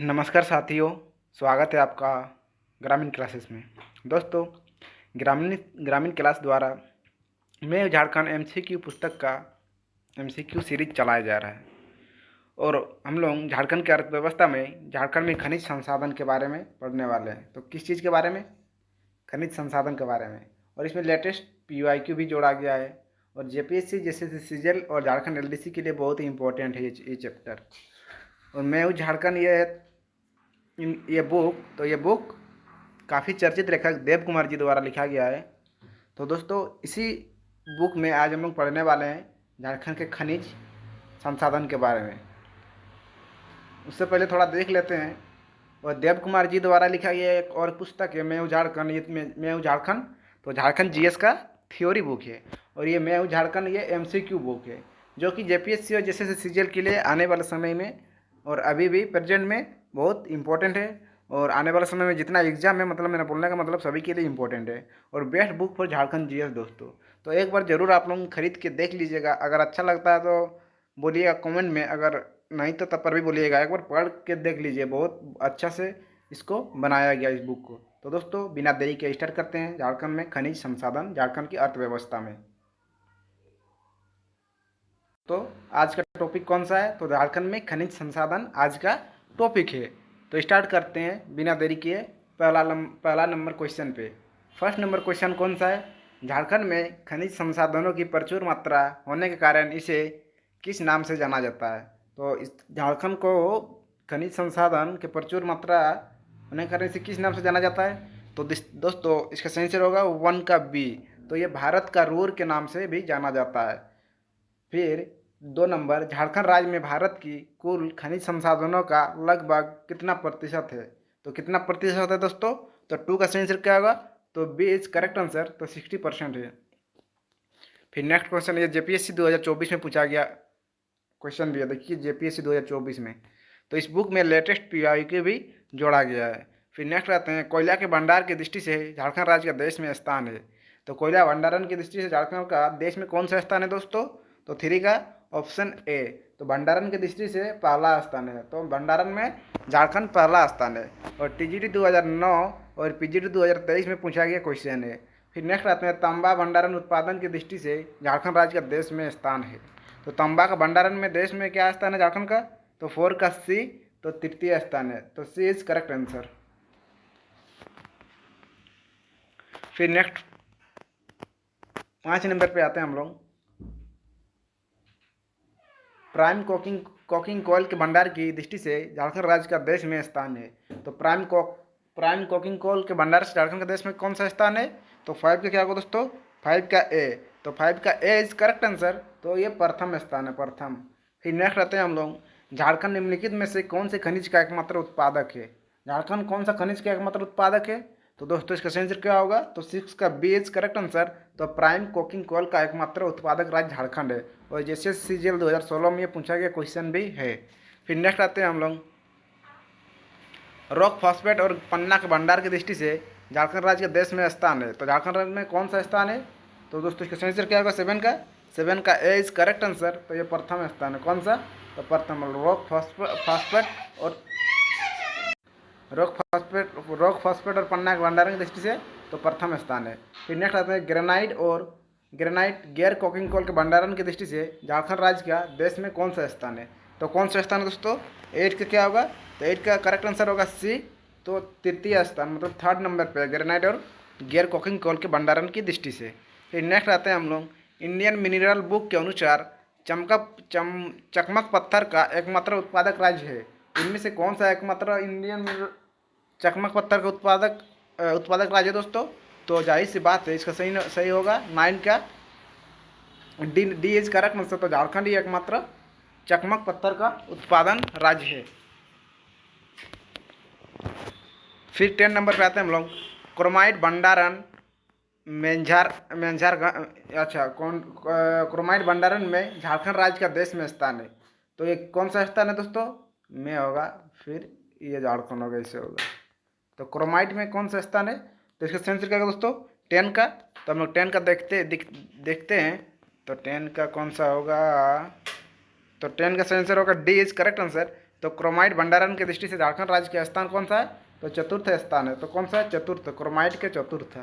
नमस्कार साथियों, स्वागत है आपका ग्रामीण क्लासेस में। दोस्तों, ग्रामीण ग्रामीण क्लास द्वारा मैं झारखंड एमसीक्यू पुस्तक का एमसीक्यू सीरीज चलाया जा रहा है और हम लोग झारखंड की अर्थव्यवस्था में झारखंड में खनिज संसाधन के बारे में पढ़ने वाले हैं। तो किस चीज़ के बारे में? खनिज संसाधन के बारे में। और इसमें लेटेस्ट पीयूआईक्यू भी जोड़ा गया है और जेपीएससी जैसे सीजीएल और झारखंड एलडीसी के लिए बहुत ही इंपॉर्टेंट है ये चैप्टर। और मैं हूँ झारखंड ये बुक काफ़ी चर्चित लेखक देव कुमार जी द्वारा लिखा गया है। तो दोस्तों, इसी बुक में आज हम लोग पढ़ने वाले हैं झारखंड के खनिज संसाधन के बारे में। उससे पहले थोड़ा देख लेते हैं। और देव कुमार जी द्वारा लिखा गया एक और पुस्तक है, मैं हूँ झारखंड। मैं हूँ झारखंड, तो झारखंड जीएस का थ्योरी बुक है। और ये मैं हूँ झारखंड ये एमसीक्यू बुक है, जो कि जेपीएससी और जैसे सीजीएल के लिए आने वाले समय में और अभी भी प्रेजेंट में बहुत इंपॉर्टेंट है। और आने वाले समय में जितना एग्जाम है, मतलब मेरा बोलने का मतलब सभी के लिए इंपॉर्टेंट है और best book for Jharkhand GS दोस्तों। तो एक बार ज़रूर आप लोग खरीद के देख लीजिएगा। अगर अच्छा लगता है तो बोलिएगा कमेंट में, अगर नहीं तो तब पर भी बोलिएगा। एक बार पढ़ के देख लीजिए, बहुत अच्छा से इसको बनाया गया इस बुक को। तो दोस्तों, बिना देरी के स्टार्ट करते हैं झारखंड में खनिज संसाधन, झारखंड की अर्थव्यवस्था में। तो आज का टॉपिक कौन सा है? तो झारखंड में खनिज संसाधन आज का टॉपिक है। तो स्टार्ट करते हैं बिना देरी किए पहला नंबर क्वेश्चन पे। फर्स्ट नंबर क्वेश्चन कौन सा है? झारखंड में खनिज संसाधनों की प्रचुर मात्रा होने के कारण इसे किस नाम से जाना जाता है? तो इस झारखंड को खनिज संसाधन के प्रचुर मात्रा होने के कारण इसे किस नाम से जाना जाता है? तो दोस्तों, इसका सही आंसर होगा वन का बी। तो ये भारत का रूर के नाम से भी जाना जाता है। फिर 2 नंबर, झारखंड राज्य में भारत की कुल खनिज संसाधनों का लगभग कितना प्रतिशत है? तो कितना प्रतिशत है दोस्तों? तो 2 का सही आंसर क्या होगा? तो बी इज करेक्ट आंसर, तो 60% है। फिर नेक्स्ट क्वेश्चन, ये जेपीएससी 2024 में पूछा गया क्वेश्चन भी है। देखिए जेपीएससी 2024 में, तो इस बुक में लेटेस्ट पीआईक्यू भी जोड़ा गया है। फिर नेक्स्ट आते हैं, कोयला के भंडार की दृष्टि से झारखंड राज्य का देश में स्थान है। तो कोयला भंडारण की दृष्टि से झारखंड का देश में कौन सा स्थान है दोस्तों? तो 3 का ऑप्शन ए। तो भंडारण की दृष्टि से पहला स्थान है। तो भंडारण में झारखंड पहला स्थान है। और टीजीटी 2009 और पीजीटी 2023 में पूछा गया क्वेश्चन है। फिर नेक्स्ट आते हैं, तांबा भंडारण उत्पादन की दृष्टि से झारखंड राज्य का देश में स्थान है। तो तांबा का भंडारण में देश में क्या स्थान है झारखंड का? तो 4 का सी, तो तृतीय स्थान है। तो सी इज करेक्ट आंसर। फिर नेक्स्ट 5 नंबर पे आते हैं हम लोग, प्राइम कोकिंग कोयल के भंडार की दृष्टि से झारखंड राज्य का देश में स्थान है। तो प्राइम कोकिंग कोयल के भंडार से झारखंड का देश में कौन सा स्थान है? तो 5 का क्या होगा दोस्तों? 5 का ए। तो 5 का ए इज करेक्ट आंसर। तो ये प्रथम स्थान है, प्रथम। फिर नेक्स्ट आते हैं हम लोग, झारखंड निम्नलिखित में से कौन से खनिज का एकमात्र उत्पादक है? झारखंड कौन सा खनिज का एकमात्र उत्पादक है? तो दोस्तों, इसका सही आंसर क्या होगा? तो 6 का बी इज करेक्ट आंसर। तो प्राइम कोकिंग कोयल का एकमात्र उत्पादक राज्य झारखंड है। और जैसे सीजीएल 2016 में ये पूछा गया क्वेश्चन भी है। फिर नेक्स्ट आते हैं हम लोग, रॉक फॉस्फेट और पन्ना के भंडार की दृष्टि से झारखंड राज्य के देश में स्थान है। तो झारखंड राज्य में कौन सा स्थान है? तो दोस्तों, इसका सही आंसर क्या होगा? 7 का ए इज करेक्ट आंसर। तो ये प्रथम स्थान है। कौन सा? तो प्रथम, रॉक फॉस्फेट और पन्ना के भंडारण की दृष्टि से तो प्रथम स्थान है। फिर नेक्स्ट आते हैं, ग्रेनाइट गैर कोकिंग कोल के भंडारण की दृष्टि से झारखंड राज्य का देश में कौन सा स्थान है? तो कौन सा स्थान है दोस्तों? 8 का क्या होगा? तो 8 का करेक्ट आंसर होगा सी। तो तृतीय स्थान, मतलब 3rd नंबर पे ग्रेनाइट और गैर कोकिंग कोल के भंडारण की दृष्टि से। फिर नेक्स्ट आते हैं हम लोग, इंडियन मिनरल बुक के अनुसार चकमक पत्थर का एकमात्र उत्पादक राज्य है। इनमें से कौन सा एकमात्र इंडियन चकमक पत्थर का उत्पादक राज्य दोस्तों? तो जाहिर सी बात है, इसका सही होगा 9 का डी इज करेक्ट आंसर। तो झारखंड ही एकमात्र चकमक पत्थर का उत्पादन राज्य है। फिर 10 नंबर पे आते हैं हम लोग, क्रोमाइट भंडारण क्रोमाइट भंडारण में झारखंड राज्य का देश में स्थान है। तो ये कौन सा स्थान है दोस्तों? में होगा। फिर ये झारखंड होगा, इससे होगा। तो क्रोमाइट में कौन सा स्थान है? तो इसका सही आंसर क्या होगा दोस्तों? 10 का। तो हम लोग 10 का देखते हैं। तो 10 का कौन सा होगा? तो 10 का सही आंसर होगा डी इज करेक्ट आंसर। तो क्रोमाइट भंडारण की दृष्टि से झारखंड राज्य का स्थान कौन सा है? तो चतुर्थ स्थान है। तो कौन सा है? चतुर्थ, क्रोमाइट के चतुर्थ।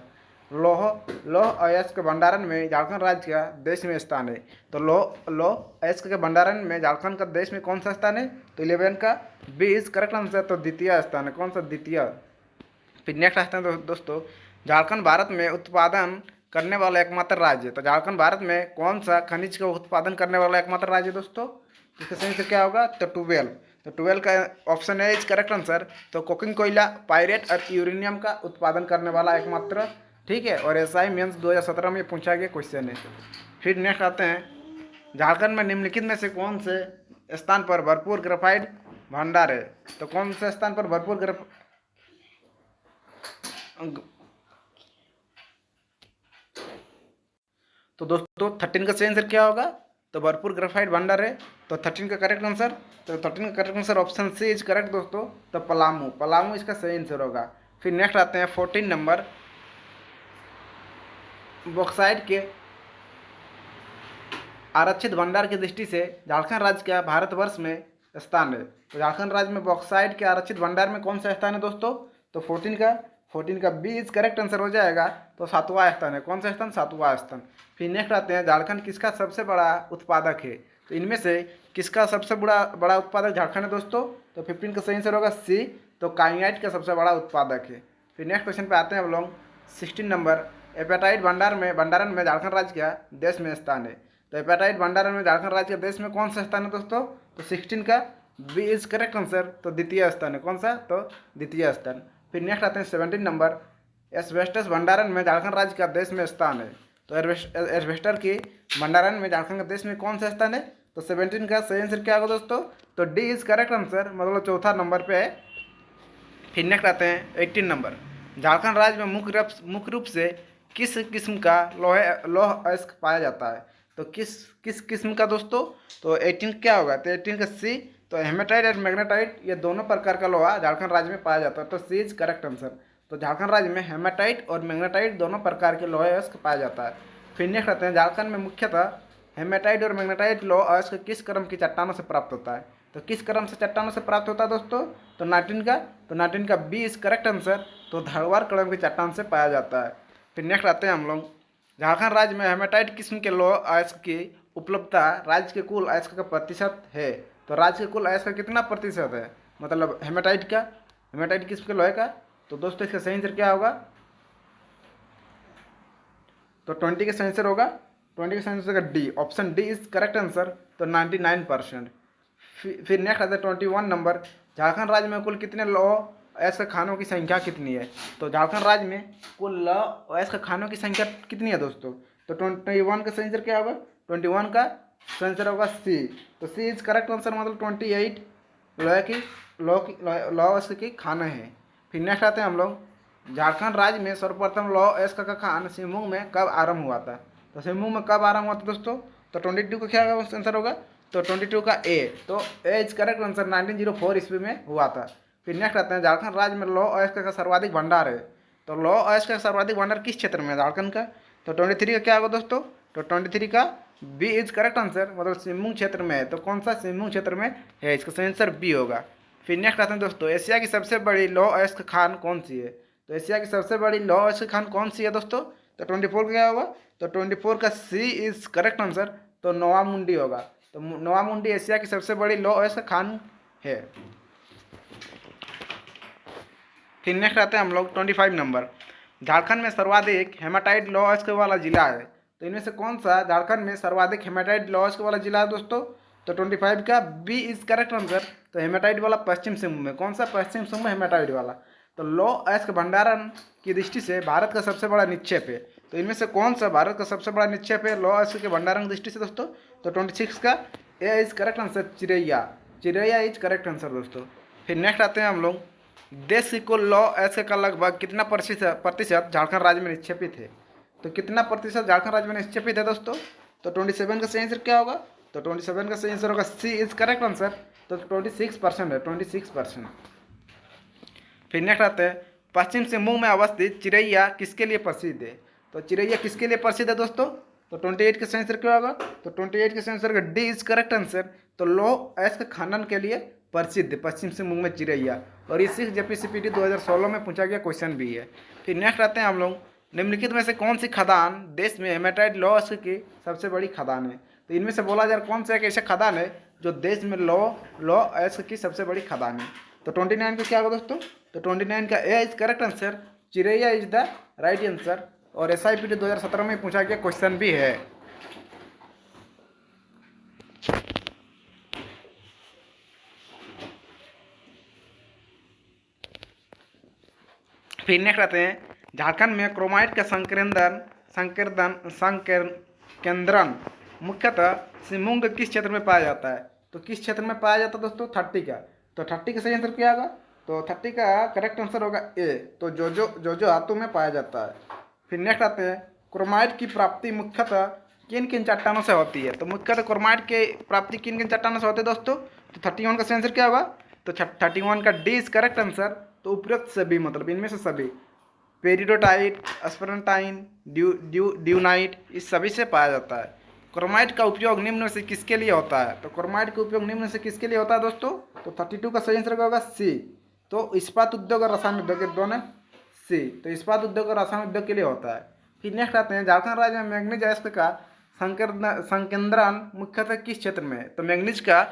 लौह लौह अयस्क के भंडारण में झारखंड राज्य का देश में स्थान है। तो लौह अयस्क के भंडारण में झारखंड का देश में कौन सा स्थान है? तो 11 का 20 करेक्ट आंसर। तो द्वितीय स्थान है। कौन सा? द्वितीय। फिर नेक्स्ट आता है दोस्तों, झारखंड भारत में उत्पादन करने वाला एकमात्र राज्य है। तो झारखंड भारत में कौन सा खनिज का उत्पादन करने वाला एकमात्र राज्य है दोस्तों? इसका सही से क्या होगा? तो 12। तो 12 का ऑप्शन है इज करेक्ट आंसर। तो कोकिंग कोयला, पायरेट और यूरेनियम का उत्पादन करने वाला एकमात्र, ठीक है। और एसआई मेंस 2017 में पूछा गया क्वेश्चन है। फिर नेक्स्ट आते हैं, झारखंड में निम्नलिखित में से कौन से स्थान पर भरपूर ग्रेफाइट भंडार है? तो कौन से स्थान पर भरपूर तो दोस्तों 13 का सही आंसर क्या होगा? तो भरपूर ग्रेफाइट भंडार है। तो 13 का करेक्ट आंसर, तो 13 का correct answer option C is correct दोस्तों। तो पलामू इसका सही आंसर होगा। फिर नेक्स्ट आते हैं 14 नंबर, बॉक्साइट के आरक्षित भंडार की दृष्टि से झारखंड राज्य का भारतवर्ष में स्थान है। तो झारखंड राज्य में बॉक्साइट के आरक्षित भंडार में कौन सा स्थान है दोस्तों? तो 14 का बी इज करेक्ट आंसर हो जाएगा। तो 7वां स्थान है। कौन सा स्थान? 7वां स्थान। फिर नेक्स्ट आते हैं, झारखंड किसका सबसे बड़ा उत्पादक है? तो इनमें से किसका सबसे बड़ा उत्पादक झारखंड है दोस्तों? तो 15 का सही आंसर होगा सी। तो काइनाइट का सबसे बड़ा उत्पादक है। फिर नेक्स्ट क्वेश्चन पे आते हैं हम लोग 16 नंबर, एपेटाइट भंडारण में झारखंड राज्य का देश में स्थान है। तो एपेटाइट भंडारण में झारखंड राज्य के देश में कौन सा स्थान है दोस्तों? तो 16 का बी इज करेक्ट आंसर। तो द्वितीय स्थान है। कौन सा? तो द्वितीय स्थान। फिर नेक्स्ट आते हैं 17 नंबर, एस्बेस्टस भंडारण में झारखंड राज्य का देश में स्थान है। तो एस्बेस्टर की भंडारण में झारखंड के देश में कौन सा स्थान है? तो 17 का सही आंसर क्या होगा दोस्तों? तो डी इज करेक्ट आंसर, मतलब चौथा नंबर पे है। फिर नेक्स्ट आते हैं 18 नंबर, झारखंड राज्य में मुख्य रूप से किस किस्म का लौह अयस्क पाया जाता है? तो किस किस्म का दोस्तों? तो 18 क्या होगा? तो 18 का सी। तो हेमेटाइट और मैग्नेटाइट ये दोनों प्रकार का लोहा झारखंड राज्य में पाया जाता है। तो सी इज करेक्ट आंसर। तो झारखंड राज्य में हेमेटाइट और मैग्नेटाइट दोनों प्रकार के लोहा अयस्क पाया जाता है। फिर नेक्स्ट आते हैं, झारखंड में मुख्यतः हेमेटाइट और मैग्नेटाइट लोहा अयस्क किस क्रम की चट्टानों से प्राप्त होता है? तो किस क्रम से चट्टानों से प्राप्त होता है दोस्तों? तो 19 का बी इज करेक्ट आंसर। तो धारवाड़ क्रम की चट्टान से पाया जाता है। फिर नेक्स्ट आते हैं हम लोग, झारखंड राज्य में हेमेटाइट किस्म के लौह अयस्क की उपलब्धता राज्य के कुल अयस्क का प्रतिशत है। तो राज्य के कुल अयस्क का कितना प्रतिशत है, मतलब हेमेटाइट किस्म के लोहे का? तो दोस्तों इसका सही आंसर क्या होगा? तो 20 का सही आंसर होगा। 20 का सही आंसर होगा D, option D is correct answer. तो 99%। फिर नेक्स्ट आता है 21 नंबर, झारखंड राज्य में कुल कितने लौह अयस्क खानों की संख्या कितनी है? तो झारखंड राज्य में कुल लौह अयस्क खानों की संख्या कितनी है दोस्तों? तो 21 का सही आंसर क्या होगा? 21 का सही आंसर होगा सी। तो सी इज करेक्ट आंसर, मतलब 28 लौह अयस्क की खाने हैं। फिर नेक्स्ट आते हैं हम लोग, झारखंड राज्य में सर्वप्रथम लौह अयस्क का खान सिंहभूम में कब आरंभ हुआ था? तो सिंहभूम में कब आरंभ हुआ था दोस्तों? तो 22 का क्या आंसर होगा? तो 22 का ए। तो ए इज करेक्ट आंसर, 1904 ईस्वी में हुआ था। फिर नेक्स्ट आते हैं, झारखंड राज्य में लौह अयस्क का सर्वाधिक भंडार है। तो लौह अयस्क का सर्वाधिक भंडार किस क्षेत्र में है झारखंड का? तो 23 का क्या होगा दोस्तों? तो 23 का बी इज करेक्ट आंसर, मतलब सिंहभूम क्षेत्र में है। तो कौन सा सिंहभूम क्षेत्र में है? इसका सही आंसर बी होगा। फिर नेक्स्ट आते हैं दोस्तों, एशिया की सबसे बड़ी लौह अयस्क खान कौन सी है? तो एशिया की सबसे बड़ी लौह अयस्क खान कौन सी है दोस्तों? तो 24 का क्या होगा? तो 24 का सी इज करेक्ट आंसर। तो नोवामुंडी होगा। तो नोवामुंडी एशिया की सबसे बड़ी लौह अयस्क खान है। फिर नेक्स्ट आते हैं हम लोग 25 नंबर, झारखंड में सर्वाधिक हेमाटाइट लौह अयस्क वाला जिला है। तो इनमें से कौन सा झारखंड में सर्वाधिक हेमाटाइट लौह अयस्क वाला जिला है दोस्तों? तो 25 का बी इज करेक्ट आंसर। तो हेमाटाइट वाला पश्चिम सिंहभूम में। कौन सा? पश्चिम सिंहभूम हेमाटाइट वाला। तो लौह अयस्क भंडारण की दृष्टि से भारत का सबसे बड़ा निक्षेप है। तो इनमें से कौन सा भारत का सबसे बड़ा निक्षेप है लौह अयस्क के भंडारण की दृष्टि से दोस्तों? तो 26 का ए इज करेक्ट आंसर, चिरैया इज करेक्ट आंसर दोस्तों। फिर नेक्स्ट आते हैं हम लोग, देश की कुल लौह अयस्क का लगभग कितना प्रतिशत झारखंड राज्य में निक्षेपित है? तो कितना प्रतिशत झारखंड राज्य में निक्षेपित है दोस्तों? तो 27 का सही आंसर क्या होगा? तो 27 का सही आंसर होगा सी इज करेक्ट आंसर। तो 26% है, 26%। फिर नेक्स्ट आते हैं, पश्चिम सिंहभूम में अवस्थित चिरैया किसके लिए प्रसिद्ध है? तो चिरैया किसके लिए प्रसिद्ध है दोस्तों? तो 28 का सही आंसर क्या होगा? तो 28 का सही answer D is correct answer. तो लौह अयस्क खनन के लिए प्रसिद्ध पश्चिम सिंहभूम में चिरैया। और ये 6 JPCPT 2016 में पूछा गया क्वेश्चन भी है। फिर नेक्स्ट आते हैं हम लोग, निम्नलिखित में से कौन सी खदान देश में हेमेटाइट लौह की सबसे बड़ी खदान है। तो इनमें से बोला जाए कौन सा एक ऐसा खदान है जो देश में लौह अयस्क की सबसे बड़ी खदान है। तो 29 का क्या होगा दोस्तों, तो 29 का ए इज करेक्ट आंसर, चिरैया इज द राइट आंसर। और SIPT 2017 में पूछा गया क्वेश्चन भी है। फिर नेक्स्ट आते हैं, झारखंड में क्रोमाइट का संकेंद्रण मुख्यतः सिमुंग किस क्षेत्र में पाया जाता है। तो किस क्षेत्र में पाया जाता है दोस्तों, 30 का। तो 30 का सही आंसर क्या होगा, तो 30 का करेक्ट आंसर होगा ए, तो जो धातु में पाया जाता है। फिर नेक्स्ट आते हैं, क्रोमाइट की प्राप्ति मुख्यतः किन किन चट्टानों से होती है। तो मुख्यतः क्रोमाइट की प्राप्ति किन किन चट्टानों से होती है दोस्तों, तो 31 का सही आंसर क्या होगा, तो 31 का डी इज करेक्ट आंसर। तो उपरोक्त सभी मतलब इनमें से सभी, पेरिडोटाइट, स्परंटाइन, ड्यूनाइट, इस सभी से पाया जाता है। क्रोमाइट का उपयोग निम्न में से किसके लिए होता है। तो क्रोमाइट का उपयोग निम्न में से किसके लिए होता है दोस्तों, तो 32 का सही आंसर होगा सी, तो इस्पात उद्योग और रसायन उद्योग के दोनों सी, तो इस्पात उद्योग और रसायन उद्योग के लिए होता है। फिर नेक्स्ट आते हैं, झारखंड राज्य में मैग्नीज अयस्क का संकेंद्रण मुख्यतः किस क्षेत्र में है। तो मैग्नीज का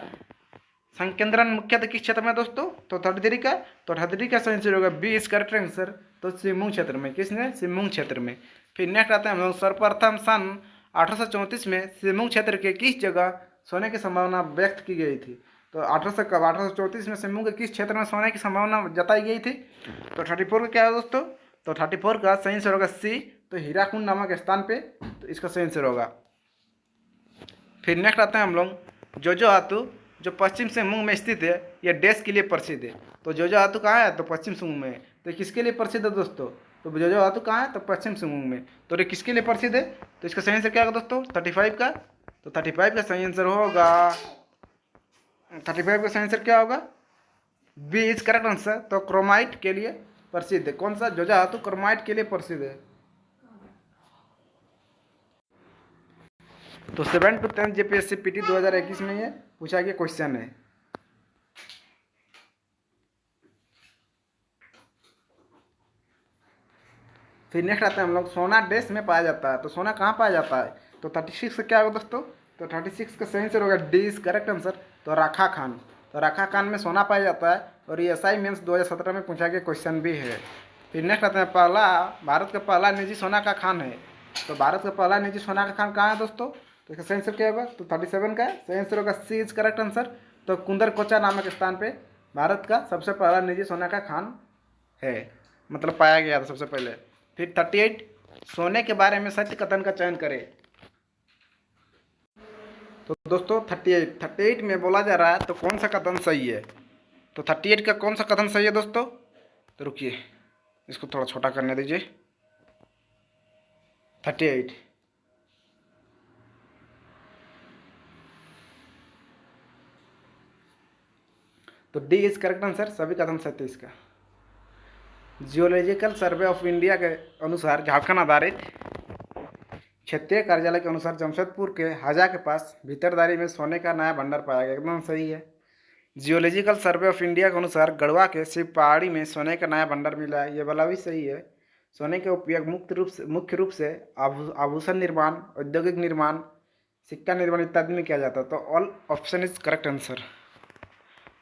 संकेंद्रण मुख्यतः किस क्षेत्र में दोस्तों, तो 33 का, तो 33 का सही आंसर होगा बी इज करेक्ट आंसर, तो सिमुंग क्षेत्र में। किसने, सिमुंग क्षेत्र में। फिर नेक्स्ट आते हैं हम लोग, सर्वप्रथम सन 1834 में सिमुंग क्षेत्र के किस जगह सोने की संभावना व्यक्त की गई थी। तो 1834 में सिमुंग के किस क्षेत्र में सोने की संभावना जताई गई थी। तो 34 का क्या है दोस्तों, तो 34 का सही आंसर होगा सी, तो हीराकुंड नामक स्थान पे, तो इसका सही आंसर होगा। फिर नेक्स्ट आते हैं हम लोग, जोजो हातू जो पश्चिम सिंहभूम में स्थित है, यह देश के लिए प्रसिद्ध है। तो जोजो हातू कहाँ है, तो पश्चिम सिंहभूम में है। तो किसके लिए प्रसिद्ध है दोस्तों, तो जोजो हातू कहाँ है, तो पश्चिम सिंहभूम में। तो ये किसके लिए प्रसिद्ध है, तो इसका सही आंसर क्या होगा दोस्तों, 35 का। तो 35 का सही आंसर होगा, 35 का सही आंसर क्या होगा, बी इज करेक्ट आंसर। तो क्रोमाइट के लिए प्रसिद्ध है, कौन सा, जोजो हातू क्रोमाइट के लिए प्रसिद्ध है। तो 7 to 10 JPSCPT 2021 में ये पूछा गया क्वेश्चन है। फिर नेक्स्ट आता है हम लोग, सोना देश में पाया जाता है। तो सोना कहाँ पाया जाता है, तो 36 से क्या होगा दोस्तों, तो 36 का सही आंसर होगा डी इज करेक्ट आंसर, तो राखा खान। तो राखा खान में सोना पाया जाता है, और ये SI मेंस 2017 में पूछा गया क्वेश्चन भी है। फिर नेक्स्ट आता है, भारत का पहला निजी सोना का खान है। तो भारत का पहला निजी सोना का खान कहाँ है दोस्तों, तो इसका सही आंसर क्या होगा, तो 37 का सही आंसर होगा सी इज करेक्ट आंसर। तो कुंदरकोचा नामक स्थान पे भारत का सबसे पहला निजी सोना का खान है, मतलब पाया गया था सबसे पहले। फिर 38, सोने के बारे में सत्य कथन का चयन करें। तो दोस्तों 38 में बोला जा रहा है, तो कौन सा कथन सही है। तो 38 का कौन सा कथन सही है दोस्तों, तो रुकिए इसको थोड़ा छोटा करने दीजिए। 38, तो डी इज करेक्ट आंसर, सभी कथन सत्य इसका। जियोलॉजिकल सर्वे ऑफ इंडिया के अनुसार झारखंड आधारित क्षेत्रीय कार्यालय के अनुसार जमशेदपुर के हाजा के पास भीतरदारी में सोने का नया भंडार पाया गया, एकदम सही है। जियोलॉजिकल सर्वे ऑफ इंडिया के अनुसार गढ़वा के शिव पहाड़ी में सोने का नया भंडार मिला है, ये वाला भी सही है। सोने के उपयोग मुख्य रूप से आभूषण निर्माण, औद्योगिक निर्माण, सिक्का निर्माण इत्यादि में किया जाता है। तो all option is correct answer,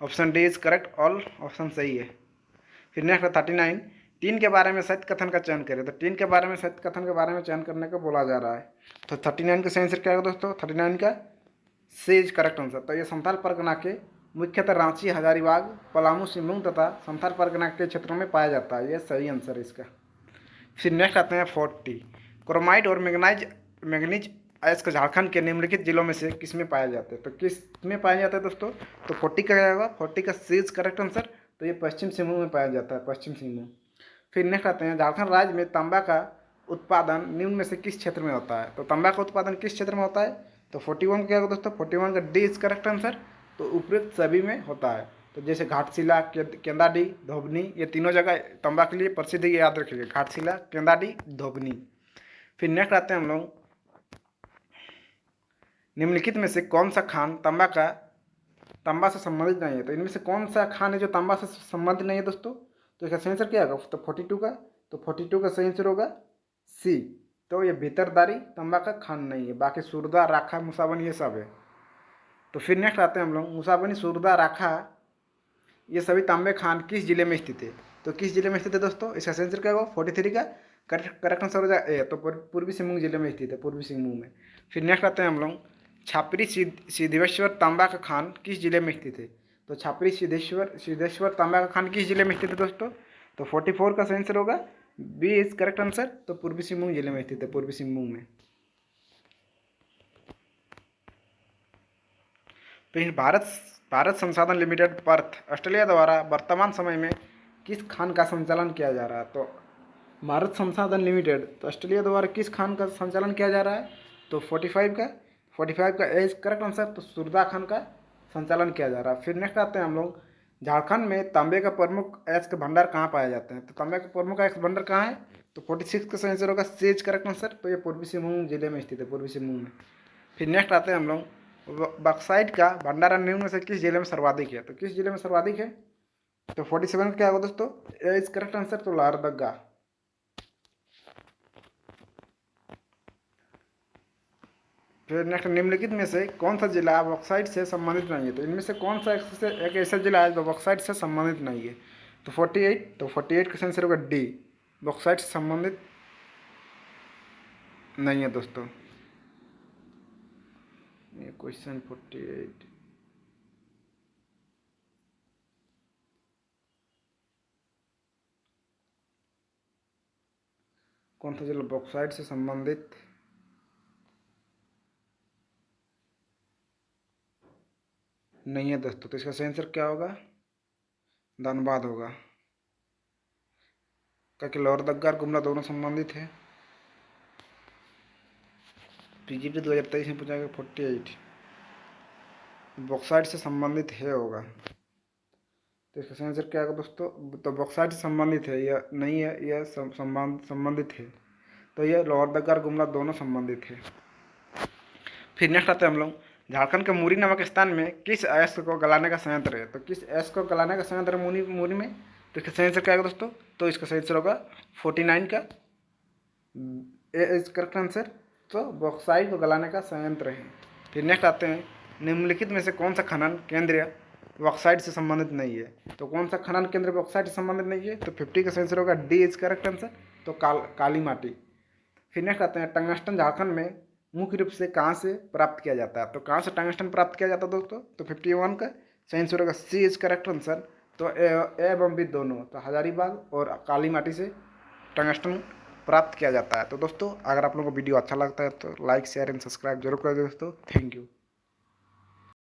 option D is correct, all option सही है। फिर नेक्स्ट 39, टीन के बारे में सत्य कथन का चयन करें। तो टीन के बारे में सत्य कथन के बारे में चयन करने को बोला जा रहा है। तो 39 का सही आंसर क्या होगा दोस्तों, 39 का सी इज करेक्ट आंसर। तो ये संथाल परगना के मुख्यतः रांची, हजारीबाग, पलामू, सिंहभूम तथा संथाल परगना के क्षेत्रों में पाया जाता है, ये सही आंसर है इसका। फिर नेक्स्ट आते हैं 40, क्रोमाइट और मैग्नीज अयस्क झारखंड के निम्नलिखित जिलों में से किस में पाए जाते हैं। तो किस में पाया जाता है दोस्तों, तो 40 का क्या होगा, 40 का सी इज करेक्ट आंसर। तो ये पश्चिम सिंहभूम में पाया जाता है, पश्चिम सिंहभूम। फिर नेक्स्ट आते हैं, झारखंड राज्य में तांबा का उत्पादन निम्न में से किस क्षेत्र में होता है। तो तांबा का उत्पादन किस क्षेत्र में होता है, तो 41 क्या होगा दोस्तों, 41 का डी इज करेक्ट आंसर। तो उपयुक्त सभी में होता है। तो जैसे घाटशिला, केंदाडी, धोबनी, ये तीनों जगह तांबा के लिए प्रसिद्ध है, ये याद रखिएगा, घाटशिला, केंदाडी, धोबनी। फिर नेक्स्ट आते हैं हम लोग, निम्नलिखित में से कौन सा खान तांबा का तांबा से संबंधित नहीं है। तो इनमें से कौन सा खान है जो तांबा से संबंधित नहीं है दोस्तों? तो इसका सही आंसर क्या होगा? तो 42 का, तो 42 का सही आंसर होगा सी। तो ये भीतरदारी तांबा का खान नहीं है। बाकी सुरदा, राखा, मुसाबन ये सब है। तो फिर नेक्स्ट आते हैं हम लोग, मुसाबनी, सुरदा, राखा ये सभी तांबे खान किस जिले में स्थित है? तो किस जिले में स्थित है दोस्तों? इसका सही आंसर क्या होगा? 43 का करेक्ट आंसर हो जाएगा ए। तो पूर्वी सिंहभूम जिले में स्थित है, पूर्वी सिंहभूम में। फिर नेक्स्ट आते हैं हम लोग, छापरी सिद्धेश्वर तांबा का खान किस जिले में स्थित है? तो छापरी सिद्धेश्वर तांबा का खान किस जिले में स्थित है दोस्तों? तो 44 का सही आंसर होगा बी इज करेक्ट आंसर। तो पूर्वी सिंहभूम जिले में स्थित है, पूर्वी सिंहभूम में। फिर भारत संसाधन लिमिटेड पर्थ ऑस्ट्रेलिया द्वारा वर्तमान समय में किस खान का संचालन किया जा रहा है? तो भारत संसाधन लिमिटेड तो ऑस्ट्रेलिया द्वारा किस खान का संचालन किया जा रहा है? तो 45 का एज करेक्ट आंसर। तो सुरदा खान का संचालन किया जा रहा है। फिर नेक्स्ट आते हैं हम लोग, झारखंड में तांबे का प्रमुख एस के भंडार कहाँ पाए जाते हैं? तो तांबे का प्रमुख एस भंडार कहाँ है? तो 46 का सही आंसर होगा सेज करेक्ट आंसर। तो ये पूर्वी सिंहभूम जिले में स्थित है, पूर्वी सिंहभूम में। फिर नेक्स्ट आते हैं हम लोग, बक्साइट का भंडारण निम्न में से किस जिले में सर्वाधिक है? तो किस जिले में सर्वाधिक है? तो 47 का क्या होगा दोस्तों? ए इज करेक्ट आंसर। तो लोहरदगा। फिर नेक्स्ट, निम्नलिखित में से कौन सा जिला बॉक्साइट से संबंधित नहीं है? तो इनमें से कौन सा एक ऐसा जिला है जो बॉक्साइट से संबंधित नहीं है? तो 48 का आंसर होगा डी, बॉक्साइट से संबंधित नहीं है दोस्तों। ये क्वेश्चन 48 कौन सा जिला बॉक्साइट से संबंधित नहीं है दोस्तों? तो इसका सही आंसर क्या होगा? धनबाद होगा, क्योंकि लोहरदगा और गुमला दोनों संबंधित है। पीजीटी 2023 में पूछा गया 48 बॉक्साइट से संबंधित है होगा। तो इसका सही आंसर क्या होगा दोस्तों? तो बॉक्साइट से संबंधित है या नहीं है? यह संबंधित है। तो यह लोहरदगा और गुमला दोनों संबंधित है। फिर नेक्स्ट आते हैं हम लोग, झारखंड के मुरी नामक स्थान में किस ऐश को गलाने का संयंत्र है? तो किस ऐश को गलाने का संयंत्र है मुरी में? तो इसका सही आंसर क्या होगा दोस्तों? तो इसका सही आंसर होगा 49 का ए इज करेक्ट आंसर। तो बॉक्साइट को गलाने का संयंत्र है। फिर नेक्स्ट आते हैं, निम्नलिखित में से कौन सा खनन केंद्र बॉक्साइट से संबंधित नहीं है? तो कौन सा खनन केंद्र बॉक्साइट से संबंधित नहीं है? तो 50 का सही आंसर होगा डी इज करेक्ट आंसर। तो काली माटी। फिर नेक्स्ट आते हैं, टंगस्टन झारखंड में मुख्य रूप से कहाँ से प्राप्त किया जाता है? तो कहाँ से टंगस्टन प्राप्त किया जाता है दोस्तों? तो 51 का सही आंसर होगा सी इज करेक्ट आंसर। तो ए एवं बी दोनों, तो हजारीबाग और काली माटी से टंगस्टन प्राप्त किया जाता है। तो दोस्तों अगर आप लोगों को वीडियो अच्छा लगता है तो लाइक, शेयर एंड सब्सक्राइब जरूर करें दोस्तों। Thank you.